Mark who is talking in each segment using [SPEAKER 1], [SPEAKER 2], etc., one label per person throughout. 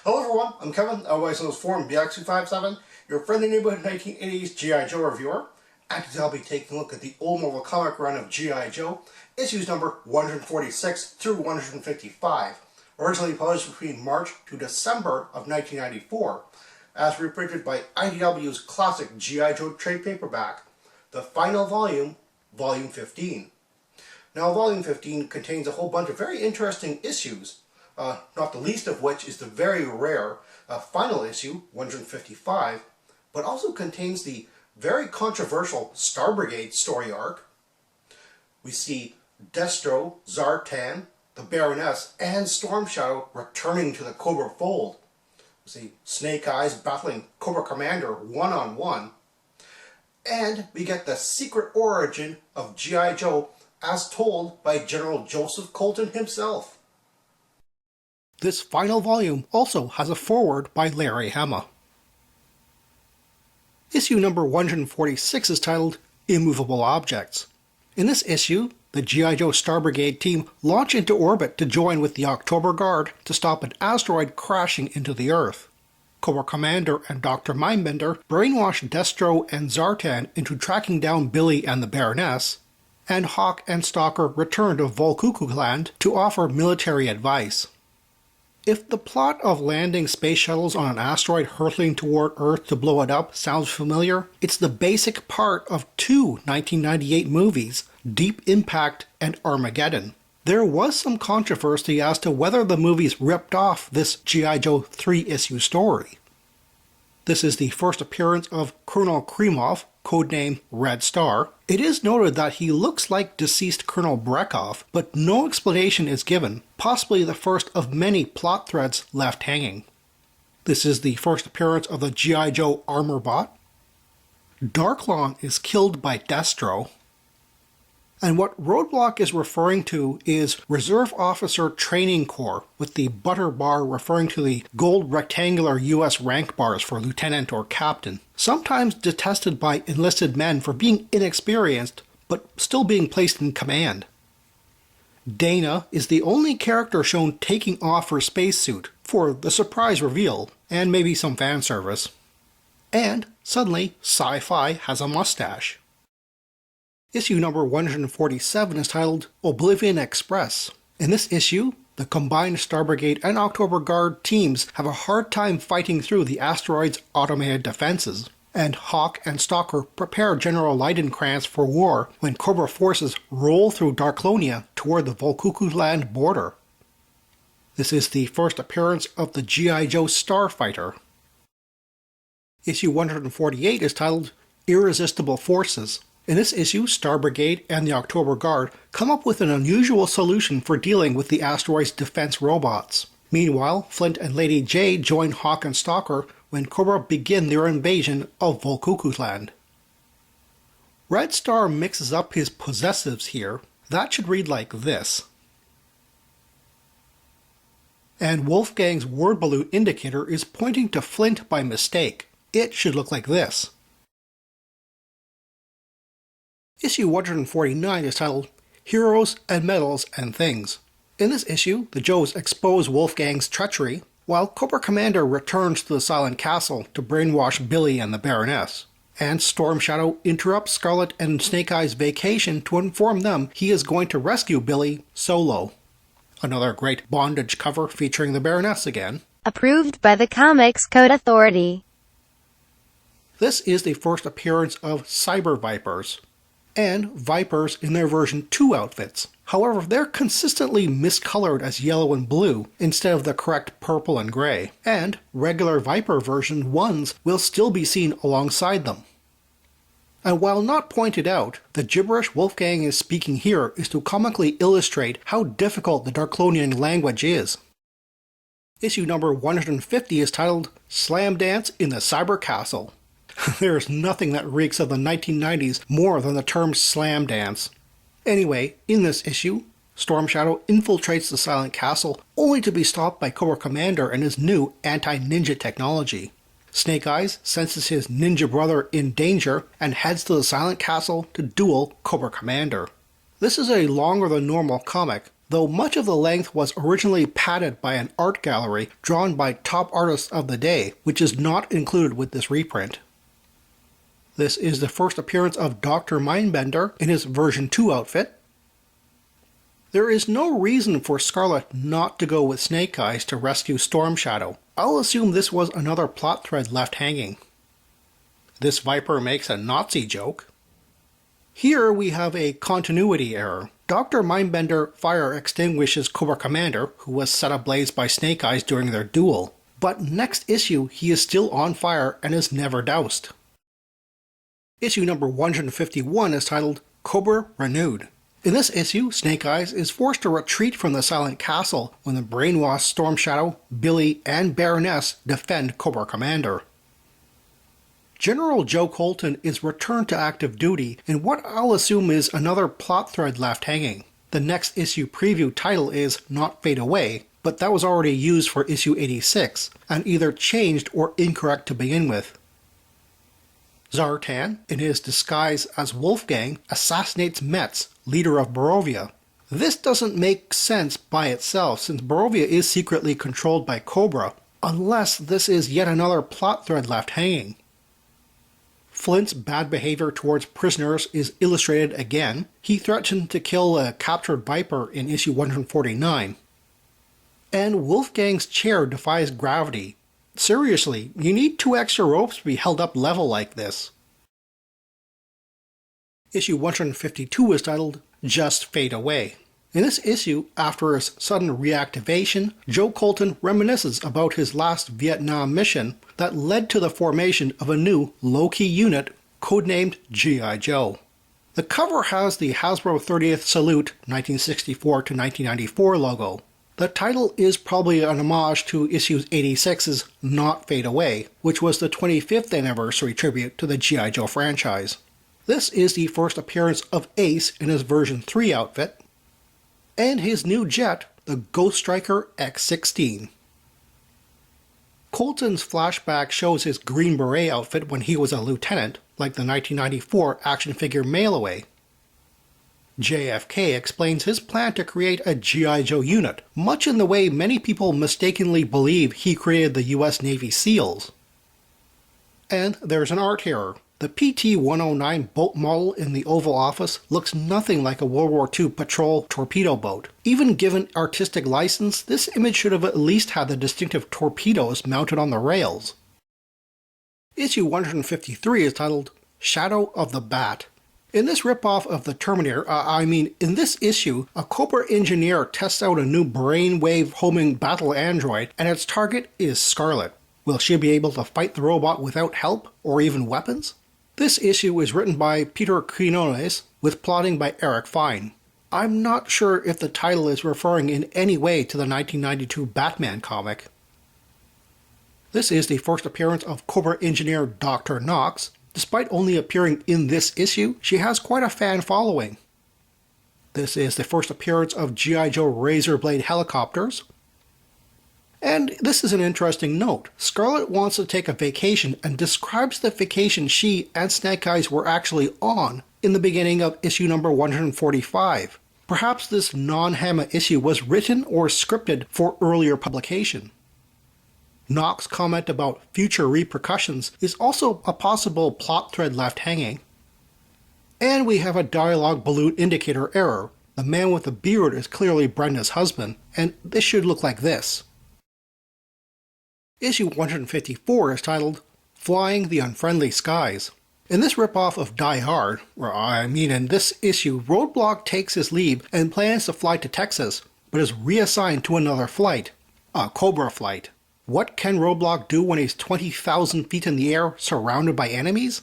[SPEAKER 1] Hello everyone, I'm Kevin, otherwise known as Forum BX257, your friendly neighborhood 1980s G.I. Joe reviewer, and today I'll be taking a look at the old Marvel comic run of G.I. Joe, issues number 146 through 155, originally published between March to December of 1994, as reprinted by IDW's classic G.I. Joe trade paperback, the final volume, Volume 15. Now, Volume 15 contains a whole bunch of very interesting issues, not the least of which is the very rare final issue, 155, but also contains the very controversial Star Brigade story arc. We see Destro, Zartan, the Baroness, and Storm Shadow returning to the Cobra fold. We see Snake Eyes battling Cobra Commander one-on-one. And we get the secret origin of G.I. Joe as told by General Joseph Colton himself. This final volume also has a foreword by Larry Hama. Issue number 146 is titled Immovable Objects. In this issue, the G.I. Joe Star Brigade team launch into orbit to join with the October Guard to stop an asteroid crashing into the Earth. Cobra Commander and Dr. Mindbender brainwash Destro and Zartan into tracking down Billy and the Baroness, and Hawk and Stalker return to Volcuku Land to offer military advice. If the plot of landing space shuttles on an asteroid hurtling toward Earth to blow it up sounds familiar, it's the basic part of two 1998 movies, Deep Impact and Armageddon. There was some controversy as to whether the movies ripped off this G.I. Joe 3-issue story. This is the first appearance of Colonel Kremov, codename Red Star. It is noted that he looks like deceased Colonel Brekov, but no explanation is given, possibly the first of many plot threads left hanging. This is the first appearance of the G.I. Joe Armor Bot. Darklon is killed by Destro. And what Roadblock is referring to is Reserve Officer Training Corps, with the butter bar referring to the gold rectangular US rank bars for lieutenant or captain, sometimes detested by enlisted men for being inexperienced, but still being placed in command. Dana is the only character shown taking off her spacesuit for the surprise reveal, and maybe some fan service. And suddenly, Sci-Fi has a mustache. Issue number 147 is titled Oblivion Express. In this issue, the combined Star Brigade and October Guard teams have a hard time fighting through the asteroid's automated defenses, and Hawk and Stalker prepare General Leidenkrantz for war when Cobra forces roll through Darklonia toward the Volcuku Land border. This is the first appearance of the G.I. Joe Starfighter. Issue 148 is titled Irresistible Forces. In this issue, Star Brigade and the October Guard come up with an unusual solution for dealing with the asteroid's defense robots. Meanwhile, Flint and Lady J join Hawk and Stalker when Cobra begin their invasion of Volcuku Land. Red Star mixes up his possessives here. That should read like this. And Wolfgang's word balloon indicator is pointing to Flint by mistake. It should look like this. Issue 149 is titled Heroes and Medals and Things. In this issue, the Joes expose Wolfgang's treachery, while Cobra Commander returns to the Silent Castle to brainwash Billy and the Baroness. And Storm Shadow interrupts Scarlet and Snake Eyes' vacation to inform them he is going to rescue Billy solo. Another great bondage cover featuring the Baroness again.
[SPEAKER 2] Approved by the Comics Code Authority.
[SPEAKER 1] This is the first appearance of Cyber Vipers, and Vipers in their version 2 outfits. However, they're consistently miscolored as yellow and blue instead of the correct purple and gray, and regular Viper version 1s will still be seen alongside them. And while not pointed out, the gibberish Wolfgang is speaking here is to comically illustrate how difficult the Darklonian language is. Issue number 150 is titled Slam Dance in the Cyber Castle. There's nothing that reeks of the 1990s more than the term slam dance. Anyway, in this issue, Storm Shadow infiltrates the Silent Castle only to be stopped by Cobra Commander and his new anti-ninja technology. Snake Eyes senses his ninja brother in danger and heads to the Silent Castle to duel Cobra Commander. This is a longer than normal comic, though much of the length was originally padded by an art gallery drawn by top artists of the day, which is not included with this reprint. This is the first appearance of Dr. Mindbender in his version 2 outfit. There is no reason for Scarlet not to go with Snake Eyes to rescue Storm Shadow. I'll assume this was another plot thread left hanging. This Viper makes a Nazi joke. Here we have a continuity error. Dr. Mindbender fire extinguishes Cobra Commander, who was set ablaze by Snake Eyes during their duel. But next issue he is still on fire and is never doused. Issue number 151 is titled Cobra Renewed. In this issue, Snake Eyes is forced to retreat from the Silent Castle when the brainwashed Storm Shadow, Billy, and Baroness defend Cobra Commander. General Joe Colton is returned to active duty in what I'll assume is another plot thread left hanging. The next issue preview title is Not Fade Away, but that was already used for issue 86, and either changed or incorrect to begin with. Zartan, in his disguise as Wolfgang, assassinates Metz, leader of Barovia. This doesn't make sense by itself since Barovia is secretly controlled by Cobra, unless this is yet another plot thread left hanging. Flint's bad behavior towards prisoners is illustrated again. He threatened to kill a captured Viper in issue 149. And Wolfgang's chair defies gravity. Seriously, you need 2 extra ropes to be held up level like this. Issue 152 is titled Just Fade Away. In this issue, after his sudden reactivation, Joe Colton reminisces about his last Vietnam mission that led to the formation of a new low-key unit codenamed G.I. Joe. The cover has the Hasbro 30th Salute 1964 to 1994 logo. The title is probably an homage to issue 86's Not Fade Away, which was the 25th anniversary tribute to the G.I. Joe franchise. This is the first appearance of Ace in his version 3 outfit, and his new jet, the Ghost Striker X-16. Colton's flashback shows his Green Beret outfit when he was a lieutenant, like the 1994 action figure Mail-Away. JFK explains his plan to create a G.I. Joe unit, much in the way many people mistakenly believe he created the US Navy SEALs. And there's an art error. The PT-109 boat model in the Oval Office looks nothing like a World War II patrol torpedo boat. Even given artistic license, this image should have at least had the distinctive torpedoes mounted on the rails. Issue 153 is titled Shadow of the Bat. In this ripoff of the Terminator, in this issue, a Cobra engineer tests out a new brainwave homing battle android, and its target is Scarlet. Will she be able to fight the robot without help, or even weapons? This issue is written by Peter Quinones, with plotting by Eric Fine. I'm not sure if the title is referring in any way to the 1992 Batman comic. This is the first appearance of Cobra engineer Dr. Knox. Despite only appearing in this issue, she has quite a fan following. This is the first appearance of G.I. Joe Razorblade helicopters. And this is an interesting note. Scarlet wants to take a vacation and describes the vacation she and Snake Eyes were actually on in the beginning of issue number 145. Perhaps this non-Hama issue was written or scripted for earlier publication. Knox's comment about future repercussions is also a possible plot thread left hanging. And we have a dialogue balloon indicator error. The man with the beard is clearly Brenda's husband, and this should look like this. Issue 154 is titled Flying the Unfriendly Skies. In this ripoff of Die Hard, in this issue, Roadblock takes his leave and plans to fly to Texas, but is reassigned to another flight, a Cobra flight. What can Roadblock do when he's 20,000 feet in the air, surrounded by enemies?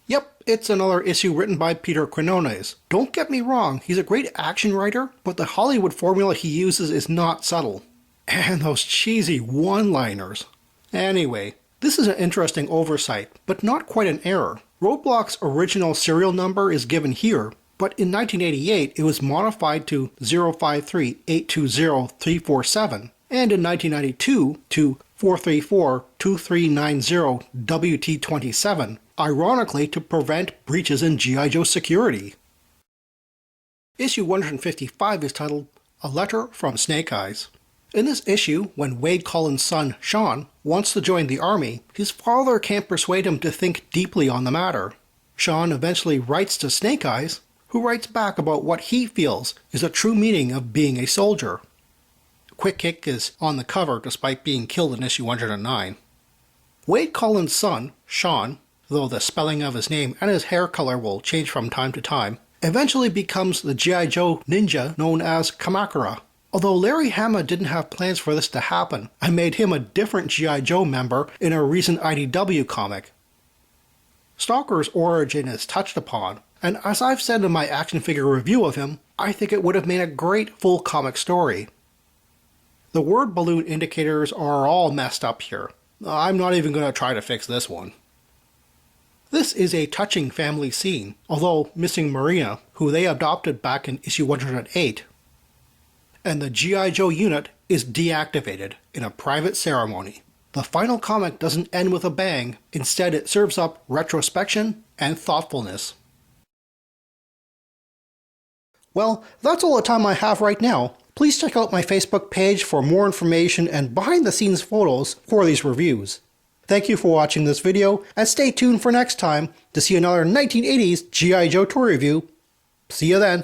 [SPEAKER 1] Yep, it's another issue written by Peter Quinones. Don't get me wrong, he's a great action writer, but the Hollywood formula he uses is not subtle. And those cheesy one-liners. Anyway, this is an interesting oversight, but not quite an error. Roadblock's original serial number is given here, but in 1988 it was modified to 053820347. And in 1992 to 434-2390-WT27, ironically to prevent breaches in G.I. Joe security. Issue 155 is titled A Letter from Snake Eyes. In this issue, when Wade Cullen's son, Sean, wants to join the army, his father can't persuade him to think deeply on the matter. Sean eventually writes to Snake Eyes, who writes back about what he feels is the true meaning of being a soldier. Quick Kick is on the cover despite being killed in issue 109. Wade Cullen's son, Sean, though the spelling of his name and his hair color will change from time to time, eventually becomes the G.I. Joe ninja known as Kamakura. Although Larry Hama didn't have plans for this to happen, I made him a different G.I. Joe member in a recent IDW comic. Stalker's origin is touched upon, and as I've said in my action figure review of him, I think it would have made a great full comic story. The word balloon indicators are all messed up here. I'm not even going to try to fix this one. This is a touching family scene, although missing Marina, who they adopted back in issue 108. And the G.I. Joe unit is deactivated in a private ceremony. The final comic doesn't end with a bang, instead it serves up retrospection and thoughtfulness. Well, that's all the time I have right now. Please check out my Facebook page for more information and behind-the-scenes photos for these reviews. Thank you for watching this video, and stay tuned for next time to see another 1980s G.I. Joe toy review. See you then!